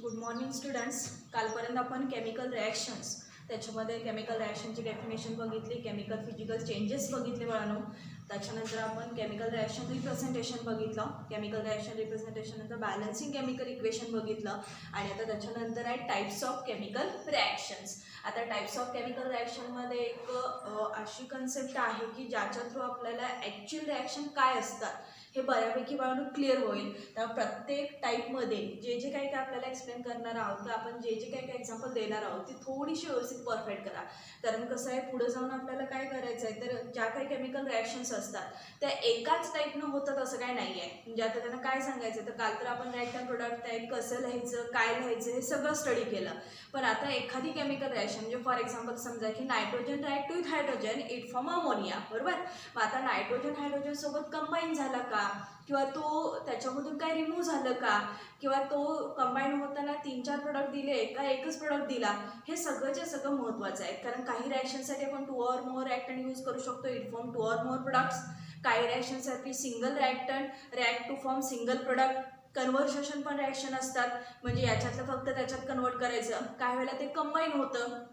Good morning students. कालपर्यंत आपण chemical reactions त्याच्यामध्ये केमिकल रिॲक्शनची डेफिनेशन बघितली, केमिकल फिजिकल चेंजेस बघितले बाळांनो. त्याच्यानंतर आपण केमिकल रिॲक्शन रिप्रेझेंटेशन बघितलं, केमिकल रिॲक्शन रिप्रेझेंटेशन नंतर बॅलन्सिंग केमिकल इक्वेशन बघितलं आणि आता त्याच्यानंतर आहे टाईप्स ऑफ केमिकल रिॲक्शन्स. आता टाईप्स ऑफ केमिकल रिॲक्शनमध्ये एक अशी कन्सेप्ट आहे की ज्याच्या थ्रू आपल्याला ॲक्च्युअल रिॲक्शन काय असतात हे बऱ्यापैकी बाळांनो क्लिअर होईल. तर प्रत्येक टाईपमध्ये जे जे काही आपल्याला एक्सप्लेन करणार आहोत किंवा आपण जे जे काही एक्झाम्पल देणार आहोत ती थोडीशी व्यवस्थित परफेक्ट करा. कारण कसं आहे, पुढे जाऊन आपल्याला काय करायचं आहे, तर ज्या काही केमिकल रिॲक्शन्स असतात त्या एकाच टाईपनं होतात असं काय नाही आहे. म्हणजे आता त्यांना काय सांगायचं, तर काल तर आपण रिॲक्टंट प्रोडक्ट टाईप कसं लिहायचं, काय लिहायचं हे सगळं स्टडी केलं. पण आता एखादी केमिकल रिॲक्शन म्हणजे फॉर एक्झाम्पल समजा की nitrogen react with hydrogen it form ammonia, बरोबर. मग आता नायट्रोजन हायड्रोजन सोबत कंबाईन झाला का, किंवा तो त्याच्यामधून काय रिमूव्ह झालं का, किंवा तो कंबाईन होताना 3-4 प्रोडक्ट दिले का एकच प्रोडक्ट दिला, हे सगळंच्या सगळं महत्त्वाचं आहे. कारण काही रिॲक्शनसाठी आपण 2 or more रिॲक्टंट यूज करू शकतो, it form 2 or more products. काही रिॲक्शनसाठी single reactant react to form single product. Conversation पण रिॲक्शन असतात, म्हणजे याच्यातलं फक्त त्याच्यात कन्वर्ट करायचं. काही वेळेला ते कंबाईन होतं,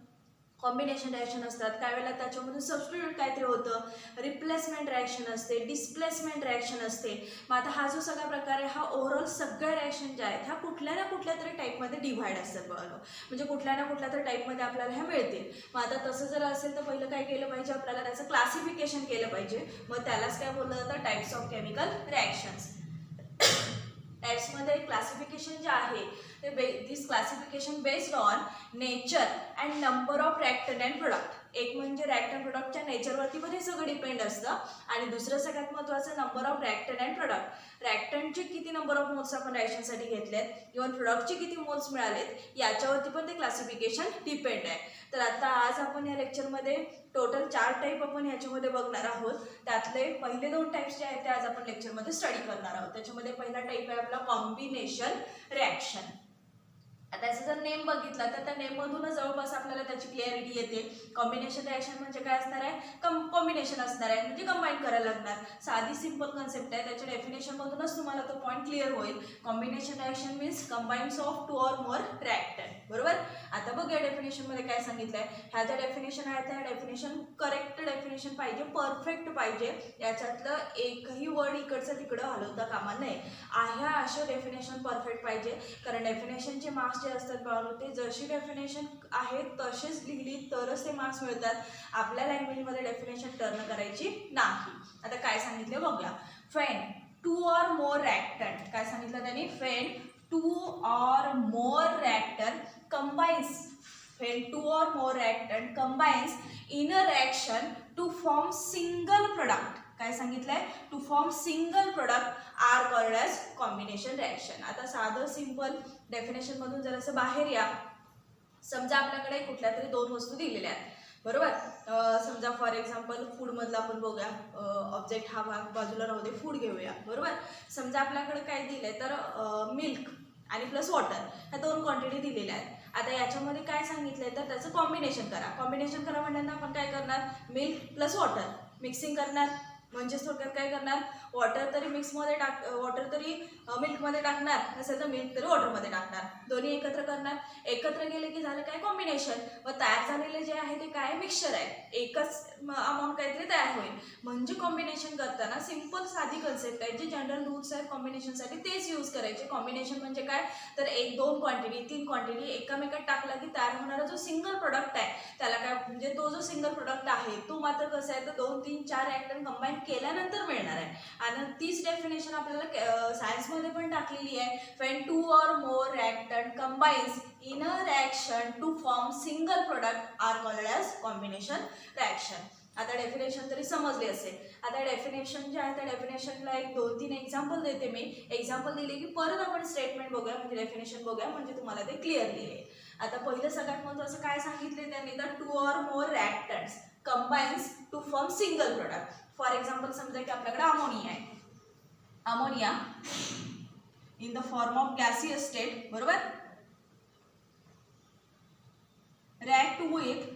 कॉम्बिनेशन रिॲक्शन असतात. काही वेळेला त्याच्यामधून सबस्टिट्यूट काहीतरी होतं, रिप्लेसमेंट रिॲक्शन असते, डिस्प्लेसमेंट रिॲक्शन असते. मग आता हा जो सगळा प्रकार आहे हा ओव्हरऑल सगळ्या रिॲक्शन ज्या आहेत ह्या कुठल्या ना कुठल्या तरी टाईपमध्ये डिव्हाइड असतात बघा, म्हणजे कुठल्या ना कुठल्या तरी टाईपमध्ये आपल्याला ह्या मिळतील. मग आता तसं जर असेल तर पहिलं काय केलं पाहिजे, आपल्याला त्याचं क्लासिफिकेशन केलं पाहिजे. मग त्यालाच काय बोललं जातं, टाईप्स ऑफ केमिकल रिॲक्शन्स. टाइप्समध्ये क्लासिफिकेशन जे आहे ते this classification based on nature and number of reactant and product. एक म्हणजे रिॲक्टंट प्रोडक्टच्या नेचरवरती पण हे सगळं डिपेंड असतं, आणि दुसरं सगळ्यात महत्त्वाचं number of reactant and product. रिॲक्टंटचे किती नंबर ऑफ मोल्स आपण रिॲक्शनसाठी घेतलेत, इव्हन प्रोडक्टचे किती मोल्स मिळालेत, याच्यावरती पण ते क्लासिफिकेशन डिपेंड आहे. तर आता आज आपण या लेक्चरमध्ये टोटल 4 टाईप आपण ह्याच्यामध्ये बघणार आहोत. त्यातले पहिले 2 टाईप्स जे आहेत ते आज आपण लेक्चरमध्ये स्टडी करणार आहोत. त्याच्यामध्ये पहिला टाईप आहे आपला कॉम्बिनेशन रिॲक्शन. त्याचा जर नेम बघितला तर त्या नेममधूनच जवळपास आपल्याला त्याची क्लिअरिटी येते. कॉम्बिनेशन रिॲक्शन म्हणजे काय असणार आहे, कॉम्बिनेशन असणार आहे, म्हणजे कंबाईन करायला लागणार. साधी सिंपल कन्सेप्ट आहे, त्याच्या डेफिनेशनमधूनच तुम्हाला तो पॉईंट क्लिअर होईल. Combination reaction means combines of 2 or more reactant, बरोबर. आता बघ या डेफिनेशनमध्ये काय सांगितलं आहे. ह्या ज्या डेफिनेशन आहेत त्या डेफिनेशन करेक्ट डेफिनेशन पाहिजे, परफेक्ट पाहिजे. याच्यातलं एकही वर्ड इकडचं तिकडं हलवता कामा नये. ह्या अशा डेफिनेशन परफेक्ट पाहिजे. कारण डेफिनेशनचे मार्क्स जे असतात बाळांनो ते जशी डेफिनेशन आहे तसेच लिहिली तरच ते मार्क्स मिळतात. आपल्या लँग्वेजमध्ये डेफिनेशन टर्न करायची नाही. आता काय सांगितले बघूया. फेन 2 or more रिॲक्टंट, काय सांगितलं त्यांनी, when 2 or more reactant combines, when 2 or more reactant combines in a reaction to form single product. काय सांगितलंय, to form single product are called as combination reaction. आता साधं सिंपल डेफिनेशन मधून जरासं बाहेर या. समजा आपल्याकडे कुठल्या तरी 2 वस्तू दिलेल्या आहेत, बरोबर. समजा फॉर एक्झाम्पल फूडमधला आपण बघूया, ऑब्जेक्ट हा भाग बाजूला राहू दे, फूड घेऊया, बरोबर. समजा आपल्याकडे काय दिलंय, तर मिल्क आणि प्लस वॉटर ह्या 2 क्वांटिटी दिलेल्या आहेत. आता याच्यामध्ये काय सांगितलंय, तर त्याचं कॉम्बिनेशन करा. कॉम्बिनेशन करा म्हणताना आपण काय करणार, मिल्क प्लस वॉटर मिक्सिंग करणार. म्हणजेच थोडक्यात काय करणार, वॉटर तरी मिक्समध्ये वॉटर तरी मिल्कमध्ये टाकणार, नसेल तर मिल्क तरी वॉटरमध्ये टाकणार. दोन्ही एकत्र करणार. एकत्र केले की झालं काय, कॉम्बिनेशन. व तयार झालेले जे आहे ते काय, मिक्सचर आहे. एकच अमाऊंट काहीतरी तयार होईल. म्हणजे कॉम्बिनेशन करताना सिंपल साधी कन्सेप्ट आहे, जे जनरल रूल्स आहेत कॉम्बिनेशनसाठी तेच यूज करायचे. कॉम्बिनेशन म्हणजे काय, तर 1-2 क्वांटिटी 3 क्वांटिटी एकामेकात टाकला की तयार होणारा जो सिंगल प्रोडक्ट आहे त्याला काय, म्हणजे तो जो सिंगल प्रोडक्ट आहे तो मात्र कसं आहे, तर 2-3-4 रिॲक्टंट कंबाईन केल्यानंतर मिळणार आहे. आणि तीच डेफिनेशन आपल्याला सायन्समध्ये पण टाकलेली आहे. When 2 or more reactant combines in a reaction to form single product are called as combination reaction. आता डेफिनेशन तरी समजली असेल. आता डेफिनेशन जे आहे त्या डेफिनेशनला एक 2-3 एक्झाम्पल देते मी. एक्झाम्पल दिले की परत आपण स्टेटमेंट बघूया, म्हणजे डेफिनेशन बघूया, म्हणजे तुम्हाला ते क्लिअरली आहे. आता पहिलं सगळ्यात महत्त्वाचं काय सांगितले त्यांनी, तर 2 or more reactants combines to form single product. For example समजा की आपल्याकडे अमोनिया आहे. Ammonia in the form of gaseous state, बरोबर, react with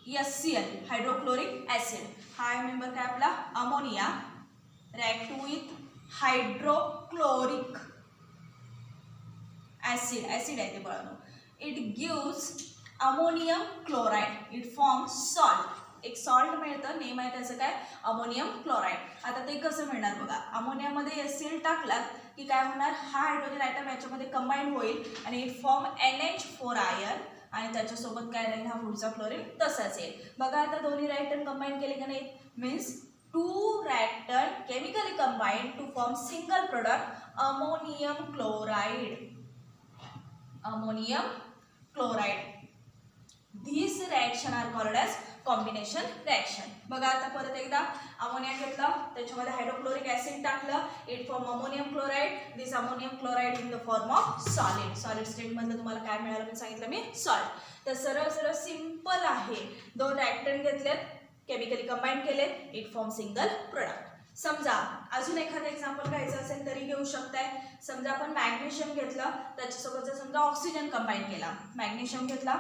HCl hydrochloric acid. हा मेंबर काय आपला ammonia react with hydrochloric acid आहे ते बाळांनो. It gives ammonium chloride. It form salt. एक सॉल्ट मिळतं, नेम आहे त्याचं काय, अमोनियम क्लोराईड. आता ते कसं मिळणार बघा, अमोनियामध्ये एसिड टाकलात की काय होणार, हा हायड्रोजन ॲटम याच्यामध्ये कंबाईन होईल आणि इट फॉर्म NH4 आयन आणि त्याच्यासोबत काय राहील, हा पुढचा क्लोरीन तसाच येईल. बघा आता दोन्ही रिएक्टंट कंबाईन केले का नाही, means 2 reactant chemically combined to form single product ammonium chloride. Ammonium chloride. These reaction are called as combination reaction. बघा आता परत एकदा अमोनिया घेतला, त्याच्यामध्ये हायड्रोक्लोरिक ऍसिड टाकलं, it form ammonium chloride. This ammonium chloride in the form of solid state मधलं तुम्हाला काय मिळालं मी सांगितलं मी, सॉल्ट. तर सरळ सिंपल आहे, 2 रिएक्टंट घेतलेत, केमिकली कंबाईन केले, इट फॉर्म सिंगल प्रोडक्ट. समजा अजून एखादं एक्झाम्पल घ्यायचं असेल तरी घेऊ शकताय. समजा आपण मॅग्नेशियम घेतलं, त्याच्यासोबत जर समजा ऑक्सिजन कंबाईन केला, मॅग्नेशियम घेतला,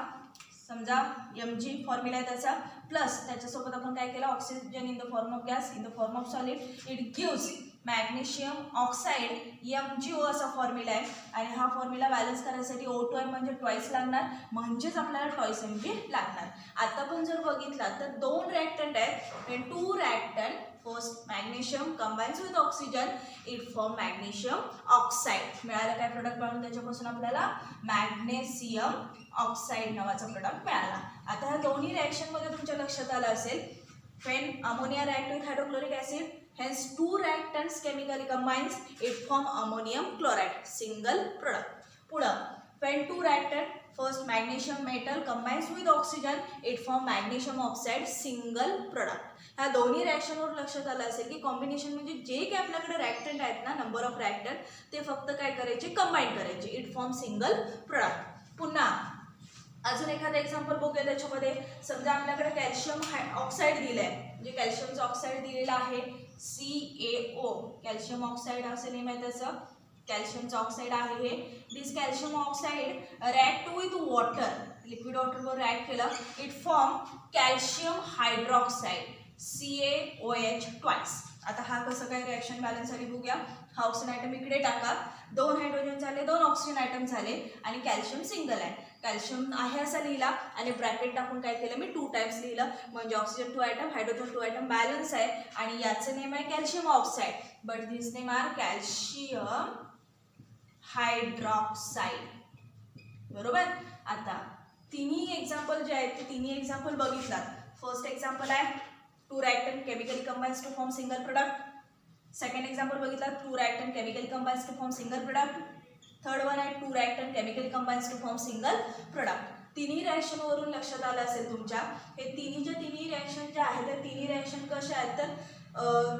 समजा Mg फॉर्म्युला आहे त्याचा, प्लस त्याच्यासोबत आपण काय केलं, oxygen in the form of gas, in the form of solid, it gives magnesium oxide, MgO असा फॉर्म्युला आहे. आणि हा फॉर्म्युला बॅलन्स करायसाठी O2 आहे म्हणजे ट्वाईस लागणार, म्हणजेच आपल्याला ट्वाईस Mg लागणार. आता पण जर बघितला तर 2 रिएक्टंट आहेत, 2 reactant, first magnesium combines with oxygen, it form magnesium oxide. मिळालं काय प्रोडक्ट म्हणून, त्याच्यापासून आपल्याला मॅग्नेशियम ऑक्साईड नावाचा प्रोडक्ट मिळाला. आता ह्या दोन्ही रिएक्शनमध्ये तुमच्या लक्षात आलं असेल, when ammonia react with hydrochloric acid, hence 2 reactants chemically combines, it form ammonium chloride, single product. पुढं, when 2 reactant, first magnesium metal combines with oxygen, it form magnesium oxide, single product. ह्या दोन्ही रिएक्शनवर लक्षात आलं असेल की कॉम्बिनेशन म्हणजे जे काही आपल्याकडे रिएक्टंट आहेत ना, नंबर ऑफ रिएक्टंट, ते फक्त काय करायचे, कंबाईन करायचे, इट फॉर्म सिंगल प्रोडक्ट. पुन्हा अजून एखादं एक्झाम्पल बघूया त्याच्यामध्ये. समजा आपल्याकडे कॅल्शियम ऑक्साईड दिलंय, म्हणजे कॅल्शियमचं ऑक्साईड दिलेलं आहे CaO, कॅल्शियम ऑक्साईड असं नेम आहे त्याचं, कॅल्शियमचं ऑक्साईड आहे हे. This calcium oxide react with water, liquid वॉटरवर रिॲक्ट केलं, it form calcium hydroxide, CaOH twice. आता हा कसं काय रिॲक्शन बॅलन्स झाली बघूया. हा ऑक्सिजन आयटम इकडे टाका, 2 हायड्रोजन झाले, 2 ऑक्सिजन आयटम झाले आणि कॅल्शियम सिंगल आहे. कॅल्शियम आहे असं लिहिला आणि ब्रॅकेट टाकून काय केलं मी, 2 टाइम्स लिहिलं, म्हणजे oxygen 2 item, hydrogen 2 item balance आहे. आणि याचं नेम आहे calcium oxide, but this name are calcium hydroxide. बरोबर. आता तिन्ही एक्झाम्पल जे आहेत ते तिन्ही एक्झाम्पल बघितलात. फर्स्ट एक्झाम्पल आहे 2 reactant chemically combines to form single product. Second example बघितला 2 reactant chemically combines to form single product. Third one आहे 2 reactant chemically combines to form single product. तिन्ही रिएक्शनवरून लक्षात आलं असेल तुमच्या, हे तिन्ही रिएक्शन जे आहेत त्या तिन्ही रिएक्शन कशा आहेत तर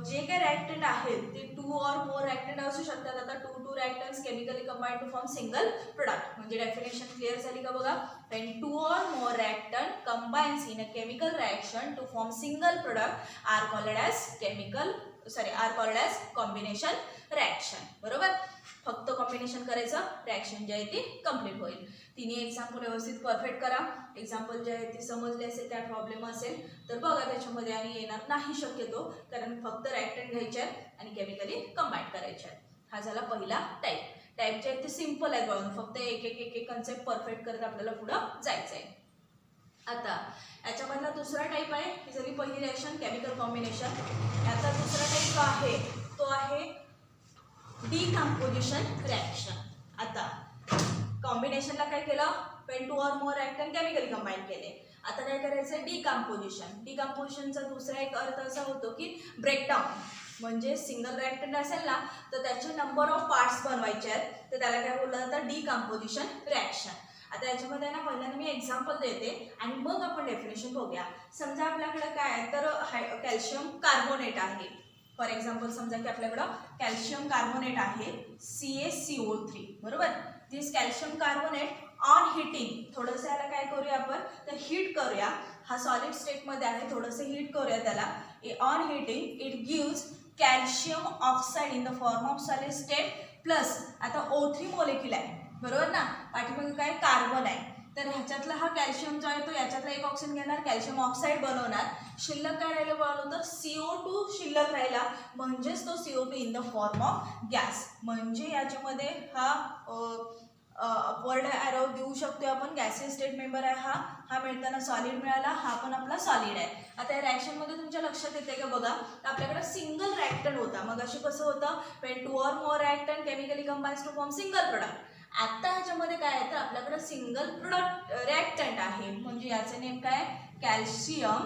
जे काही रिएक्टंट आहेत ते 2 or more रिएक्टंट असू शकतात. आता 2 reactants chemically combine to form single product, म्हणजे डेफिनेशन क्लिअर झाली का बघा. when 2 or more reactant combines in a chemical reaction to form single product are called as combination reaction. बरोबर. फक्त कॉम्बिनेशन करायचं, रिएक्शन जे आहे ती कंप्लीट होईल. तिन्ही एक्झाम्पल व्यवस्थित परफेक्ट करा. एक्झाम्पल जे आहे ती समजले असेल, त्या प्रॉब्लेम असेल तर बघा त्याच्यामध्ये, आणि येणार नाही शक्यतो, कारण फक्त रिएक्टंट घ्यायचे आहेत आणि केमिकली कंबाईन करायचे आहेत. हा झाला पहिला टाईप. टाईप जे आहे ते सिम्पल आहे बघून, फक्त एक कन्सेप्ट परफेक्ट करत आपल्याला पुढं जायचं आहे. आता याच्यामधला दुसरा टाईप आहे, ही झाली पहिली रिएक्शन केमिकल कॉम्बिनेशन. याचा दुसरा टाईप आहे तो आहे डिकम्पोजिशन रिएक्शन. आता कॉम्बिनेशनला काय केलं, when 2 or more reactant chemically combine केले. आता काय करायचं, डिकम्पोजिशन. डिकम्पोजिशनचा दुसरा एक अर्थ असा होतो की ब्रेकडाऊन, म्हणजे सिंगल रिएक्टंट असेल ना तर त्याचे नंबर ऑफ पार्ट्स बनवायचे आहेत, तर त्याला काय बोललं जातं, डिकम्पोजिशन रिएक्शन. आता याच्यामध्ये ना पहिल्यांदा मी एक्झाम्पल देते आणि मग आपण डेफिनेशन बघूया. समजा आपल्याकडे काय आहे तर कॅल्शियम कार्बोनेट आहे. फॉर एक्झाम्पल समजा की आपल्याकडं कॅल्शियम कार्बोनेट आहे CaCO3. बरोबर. दिस कॅल्शियम कार्बोनेट ऑन हिटिंग, थोडंसं याला काय करूया आपण तर हीट करूया. हा सॉलिड स्टेटमध्ये आहे, थोडंसं हीट करूया त्याला. On heating it gives calcium oxide in the form of solid state plus आता O3 मॉलिक्यूल आहे. बरोबर ना. पाठीमागे काय कार्बन आहे, तर ह्याच्यातला हा कॅल्शियम जो आहे तो याच्यातला एक ऑक्सिजन घेणार, कॅल्शियम ऑक्साईड बनवणार. शिल्लक काय राहिलं बनवलं तर CO2 शिल्लक राहिला, म्हणजेच तो CO2 in the form of gas. म्हणजे याच्यामध्ये हा अपवर्ड ॲरो देऊ शकतो आपण. गॅसियस स्टेट मेंबर आहे हा मिळताना सॉलिड मिळाला, हा पण आपला सॉलिड आहे. आता या रिॲक्शनमध्ये तुमच्या लक्षात येते का बघा, आपल्याकडे सिंगल रिॲक्टंट होता. मग अशी कसं होतं, when 2 or more reactant chemically combines to form single product. आता ह्याच्यामध्ये काय आहे तर आपल्याकडे सिंगल प्रोडक्ट रिॲक्टंट आहे. म्हणजे याचं नेम काय, कॅल्शियम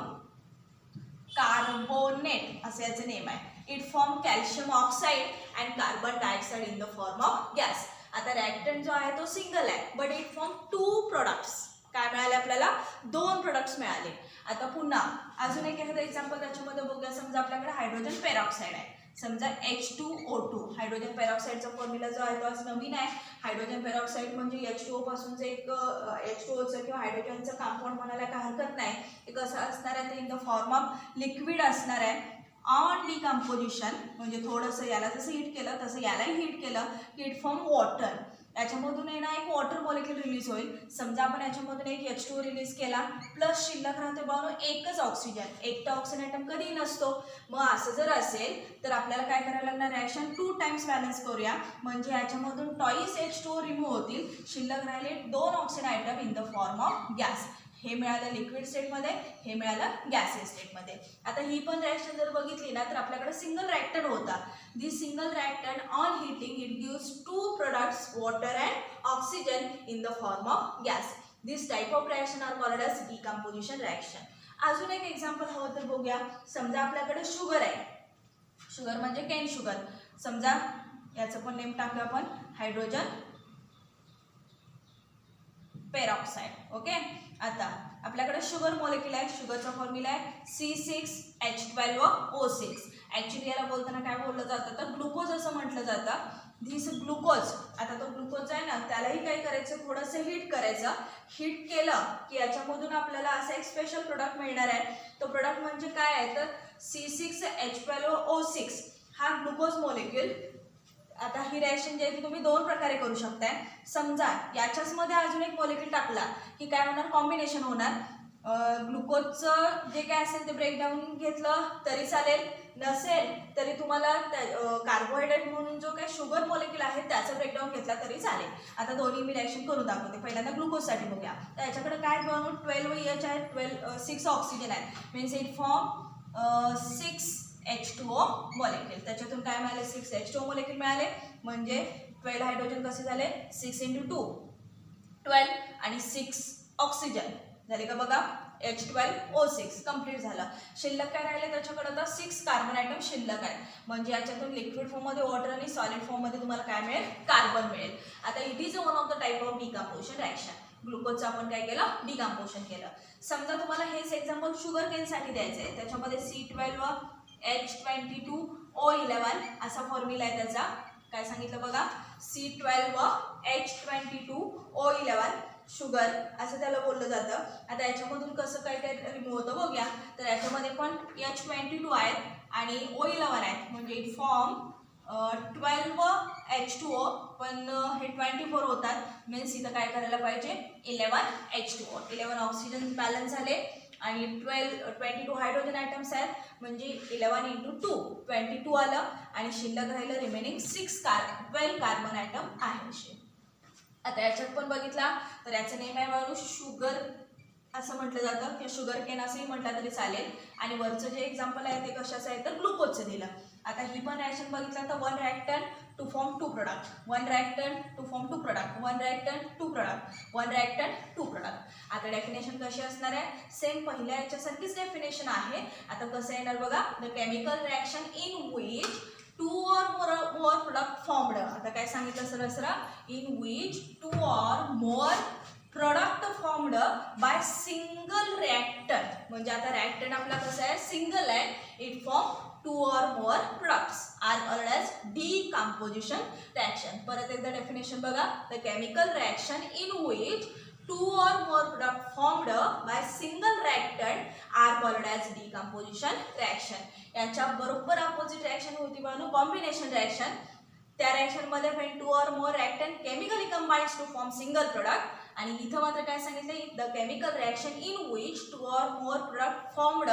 कार्बोनेट असे याचे नेम आहे. It form calcium oxide and carbon dioxide in the form of gas. आता रिॲक्टंट जो आहे तो सिंगल आहे, बट इट फॉर्म 2 प्रोडक्ट्स. काय मिळाले आपल्याला, 2 प्रोडक्ट्स मिळाले. आता पुन्हा अजून एक एखादं एक्झाम्पल त्याच्यामध्ये बघूया. समजा आपल्याकडे हायड्रोजन पेरॉक्साईड आहे. समजा H2O2. हायड्रोजन पेरॉक्साईडचा फॉर्म्युला जो आहे तो आज नवीन आहे. हायड्रोजन पेरॉक्साईड म्हणजे H2O पासूनचं एक H2Oचं किंवा हायड्रोजनचं कंपाऊंड म्हणायला काय हरकत नाही. ते कसं असणार आहे, ते in the form of liquid असणार आहे. ऑन डिकम्पोजिशन म्हणजे थोडंसं याला जसं हीट केलं तसं यालाही हीट केलं की इट फॉर्म वॉटर. याच्यामधून आहे ना एक वॉटर मॉलिक्यूल रिलीज होईल. समजा आपण याच्यामधून एक H2O रिलीज केला, प्लस शिल्लक राहते बाळू एकच ऑक्सिजन. एकटा ऑक्सिजन ॲटम कधीही नसतो. मग असं जर असेल तर आपल्याला काय करायला लागणार, रिॲक्शन 2 टाइम्स बॅलन्स करूया. म्हणजे याच्यामधून टॉईस H2O रिमूव्ह होतील, शिल्लक राहिले 2 oxygen item in the form of gas. हे मिळालं लिक्विड स्टेटमध्ये, हे मिळालं गॅसियस स्टेटमध्ये. आता ही पण रिॲक्शन जर बघितली ना तर आपल्याकडे सिंगल रिॲक्टंट होता. This single reactant on heating it gives 2 products water and oxygen in the form of gas. This type of reaction are called as decomposition reaction. अजून एक एक्झाम्पल हवं तर बघूया. समजा आपल्याकडे शुगर आहे. शुगर म्हणजे केन शुगर. समजा याचं पण नेम टाकूया आपण, हायड्रोजन पेरॉक्साईड. ओके. आता आपल्याकडे शुगर मॉलिक्यूल आहे. शुगरचा फॉर्म्युला आहे C6H12O6. ॲक्च्युली याला बोलताना काय बोललं जातं तर ग्लुकोज असं म्हटलं जातं. दिस ग्लुकोज. आता तो ग्लुकोज आहे ना त्यालाही काय करायचं, थोडंसं हीट करायचं. हीट केलं की याच्यामधून आपल्याला असं एक स्पेशल प्रोडक्ट मिळणार आहे. तो प्रोडक्ट म्हणजे काय आहे तर C6H12O6 हा ग्लुकोज मॉलिक्यूल. आता ही रिॲक्शन जी आहे ती तुम्ही 2 प्रकारे करू शकताय. समजा याच्याचमध्ये अजून एक मॉलिक्यूल टाकला की काय होणार, कॉम्बिनेशन होणार. ग्लुकोजचं जे काय असेल ते ब्रेकडाऊन घेतलं तरी चालेल, नसेल तरी तुम्हाला कार्बोहायड्रेट म्हणून जो काही शुगर मॉलिक्यूल आहे त्याचं ब्रेकडाऊन घेतला तरी चालेल. आता दोन्ही मी रिॲक्शन करून दाखवते. पहिल्यांदा ग्लुकोजसाठी बघूया. तर याच्याकडे काय बनवून 12H आहे, 6 ऑक्सिजन आहे. Means it form 6H2O molecule. त्याच्यातून काय मिळाले, 6H2O मॉलिक्यूल मिळाले. म्हणजे 12 हायड्रोजन कसे झाले, 6 × 2 12 आणि 6 ऑक्सिजन झाले का बघा. H12O6 कंप्लीट झालं. शिल्लक काय राहिले त्याच्याकडे, आता 6 कार्बन आयटम शिल्लक आहे. म्हणजे याच्यातून लिक्विड फॉर्ममध्ये वॉटर आणि सॉलिड फॉर्ममध्ये तुम्हाला काय मिळेल, कार्बन मिळेल. आता it is one of the type of decomposition reaction. ग्लुकोजचं आपण काय केलं, डिकम्पोजिशन केलं. समजा तुम्हाला हेच एक्झाम्पल शुगर केनसाठी द्यायचं आहे. त्याच्यामध्ये C12H22O11 असा फॉर्म्युला आहे त्याचा. काय सांगितलं बघा, C12H22O11 शुगर असं त्याला बोललं जातं. आता याच्यामधून कसं काय काय रिमूव्ह होतं बघूया. तर याच्यामध्ये पण H22 आहेत आणि O11 आहेत. म्हणजे इट फॉर्म 12H2O, पण हे 24 होतात. मीन्स इथं काय करायला पाहिजे, 11H2O. 11 ऑक्सिजन बॅलन्स झाले आणि 22 हायड्रोजन आयटम्स आहेत. म्हणजे 11 × 2 22 आलं आणि शिल्लक राहिलं रिमेनिंग 12 कार्बन आयटम आहे. आता याच्यात पण बघितला तर याचं नेम आहे बाळू शुगर असं म्हटलं जातं किंवा शुगर केन असंही म्हटलं तरी चालेल. आणि वरचं जे एक्झाम्पल आहे ते कशाचं आहे तर ग्लुकोजचं दिलं. आता ही पण रिॲक्शन बघितलं तर 1 reactant to form 2 product, 1 reactant to form 2 product, 1 reactant 2 product, 1 reactant 2 product. आता डेफिनेशन कशी असणार आहे, सेम पहिल्या याच्यासारखीच डेफिनेशन आहे. आता कसं येणार बघा, the chemical reaction in which 2 or more product formed. आता काय सांगितलं सरळ, in which 2 or more product formed by single reactant. म्हणजे आता रिॲक्टंट आपला कसं आहे, सिंगल आहे. It form 2 or more products are called as decomposition reaction. परत एकदा डेफिनेशन बघा, the chemical reaction in which 2 or more product formed by single reactant are called as decomposition reaction. याच्या बरोबर अपोजिट रिॲक्शन होती म्हणून combination reaction. त्या रिॲक्शनमध्ये when 2 or more reactant chemically combines to form single product. आणि इथं मात्र काय सांगितलं, the chemical reaction in which 2 or more product formed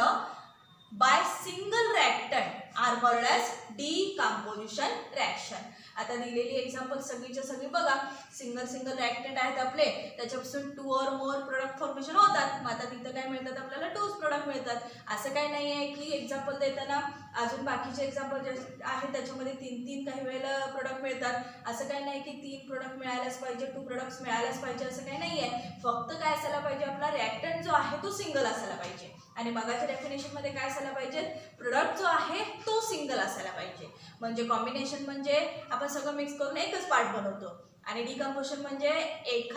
by single reactant are called as decomposition reaction. आता दिलेली एक्झाम्पल सगळीच्या सगळी बघा, सिंगल रिॲक्टंट आहेत आपले, त्याच्यापासून 2 or more प्रोडक्ट फॉर्मेशन होतात. मग आता तिथं काय मिळतात आपल्याला 2च प्रोडक्ट मिळतात. असं काही नाही आहे की एक्झाम्पल देताना अजून बाकीचे एक्झाम्पल जे आहेत त्याच्यामध्ये 3 काही वेळेला प्रोडक्ट मिळतात. असं काही नाही की 3 प्रोडक्ट मिळायलाच पाहिजे, 2 प्रोडक्ट्स मिळायलाच पाहिजे, असं काही नाही आहे. फक्त काय असायला पाहिजे, आपला रिॲक्टंट जो आहे तो सिंगल असायला पाहिजे. आणि मगाच्या डेफिनेशनमध्ये काय असायला पाहिजे, प्रोडक्ट जो आहे तो सिंगल असायला पाहिजे. म्हणजे कॉम्बिनेशन म्हणजे आपण सगळं मिक्स करून एकच पार्ट बनवतो, आणि डिकम्पोजिशन म्हणजे 1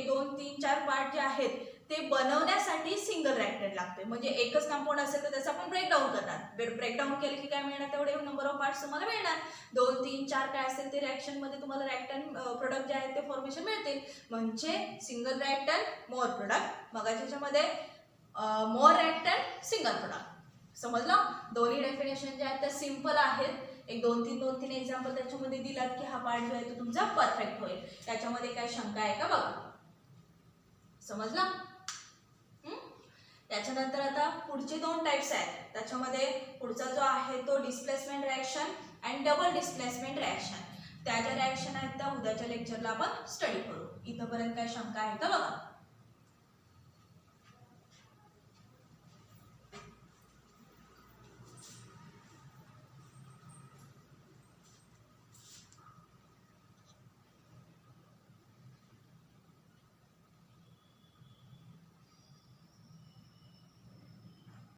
2 3 4 पार्ट जे आहेत ते बनवण्यासाठी सिंगल रिॲक्टंट लागते. म्हणजे एकच कंपाऊंड असेल तर त्याचं आपण ब्रेकडाऊन करणार, ब्रेकडाऊन केलं की काय मिळणार, तेवढे नंबर ऑफ पार्ट्स तुम्हाला मिळणार. 2 3 4 काय असेल ते रिॲक्शनमध्ये तुम्हाला रिॲक्टंट प्रोडक्ट जे आहेत ते फॉर्मेशन मिळतील. म्हणजे सिंगल रिॲक्टंट मोर प्रोडक्ट, मगाच्या ह्याच्यामध्ये मोर रिॲक्टंट सिंगल प्रोडक्ट. समजलं? दोन्ही डेफिनेशन जे आहेत ते सिंपल आहेत. एक 2-3 एक्झाम्पल त्याच्यामध्ये दिलात की हा पार्ट जो आहे तो तुमचा परफेक्ट होईल. त्याच्यामध्ये काय शंका आहे का बघा. समजलं? त्याच्यानंतर आता पुढचे 2 टाइप्स आहेत. त्याच्यामध्ये पुढचा जो आहे तो displacement reaction and double displacement reaction. त्या ज्या रिॲक्शन आहेत त्या उद्याच्या लेक्चरला आपण स्टडी करू. इथंपर्यंत काय शंका आहे का बघा.